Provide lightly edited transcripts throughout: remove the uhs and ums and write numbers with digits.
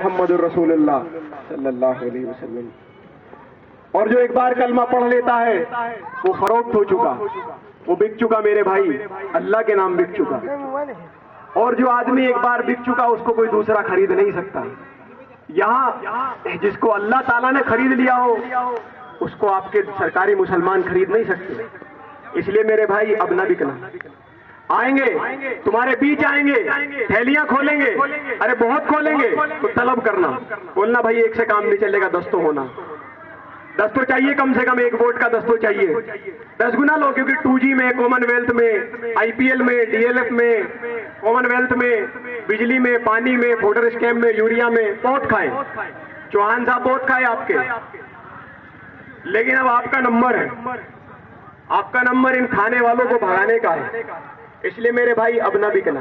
मोहम्मदुर रसूलुल्लाह सल्लल्लाहु अलैहि वसल्लम। और जो एक बार कलमा पढ़ लेता है वो फरोख्त हो चुका, वो बिक चुका मेरे भाई, अल्लाह के नाम बिक चुका। और जो आदमी एक बार बिक चुका उसको कोई दूसरा खरीद नहीं सकता। यहाँ जिसको अल्लाह ताला ने खरीद लिया हो उसको आपके सरकारी मुसलमान खरीद नहीं सकते। इसलिए मेरे भाई अब ना बिकना। आएंगे तुम्हारे बीच, आएंगे थैलियां खोलेंगे, अरे बहुत खोलेंगे, तो तलब करना, बोलना भाई एक से काम नहीं चलेगा, 10 तो होना, 10 तो चाहिए, कम से कम एक वोट का 10 तो चाहिए। 10 गुना लो, क्योंकि 2G में, कॉमनवेल्थ में, IPL में, DLF में, कॉमनवेल्थ में, बिजली में, पानी में, वोटर स्कैम में, यूरिया में बहुत खाए, चौहान साहब बहुत खाए आपके। लेकिन अब आपका नंबर है, आपका नंबर इन खाने वालों को भगाने का है। इसलिए मेरे भाई अब ना बिकना,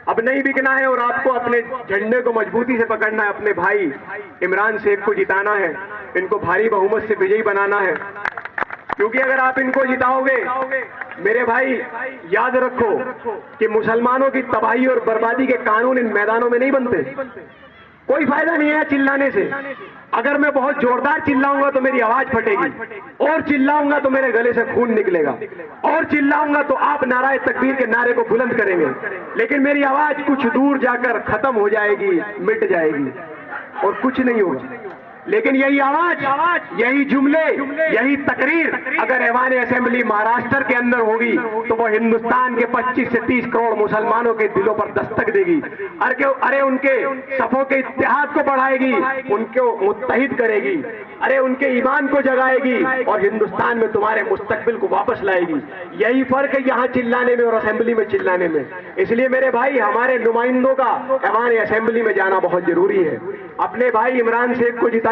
अब नहीं बिकना है और आपको अपने झंडे को मजबूती से पकड़ना है। अपने भाई इमरान शेख को जिताना है, इनको भारी बहुमत से विजयी बनाना है। क्योंकि अगर आप इनको जिताओगे मेरे भाई, याद रखो कि मुसलमानों की तबाही और बर्बादी के कानून इन मैदानों में नहीं बनते। कोई फायदा नहीं है चिल्लाने से। अगर मैं बहुत जोरदार चिल्लाऊंगा तो मेरी आवाज फटेगी, और चिल्लाऊंगा तो मेरे गले से खून निकलेगा, और चिल्लाऊंगा तो आप नाराए तकबीर के नारे को बुलंद करेंगे, लेकिन मेरी आवाज कुछ दूर जाकर खत्म हो जाएगी, मिट जाएगी और कुछ नहीं होगा। लेकिन यही आवाज, यही जुमले, यही तकरीर अगर ऐवान असेंबली महाराष्ट्र के अंदर होगी तो वो हिंदुस्तान के 25 से 30 करोड़ मुसलमानों के दिलों पर दस्तक देगी। अरे उनके सफों के इत्तेहाद को बढ़ाएगी, उनको मुत्तहिद करेगी, अरे उनके ईमान को जगाएगी और हिंदुस्तान में तुम्हारे मुस्तकबिल को वापस लाएगी। यही फर्क है यहाँ चिल्लाने में और असेंबली में चिल्लाने में। इसलिए मेरे भाई हमारे नुमाइंदों का ऐवान असेंबली में जाना बहुत जरूरी है। अपने भाई इमरान शेख को जिताइए,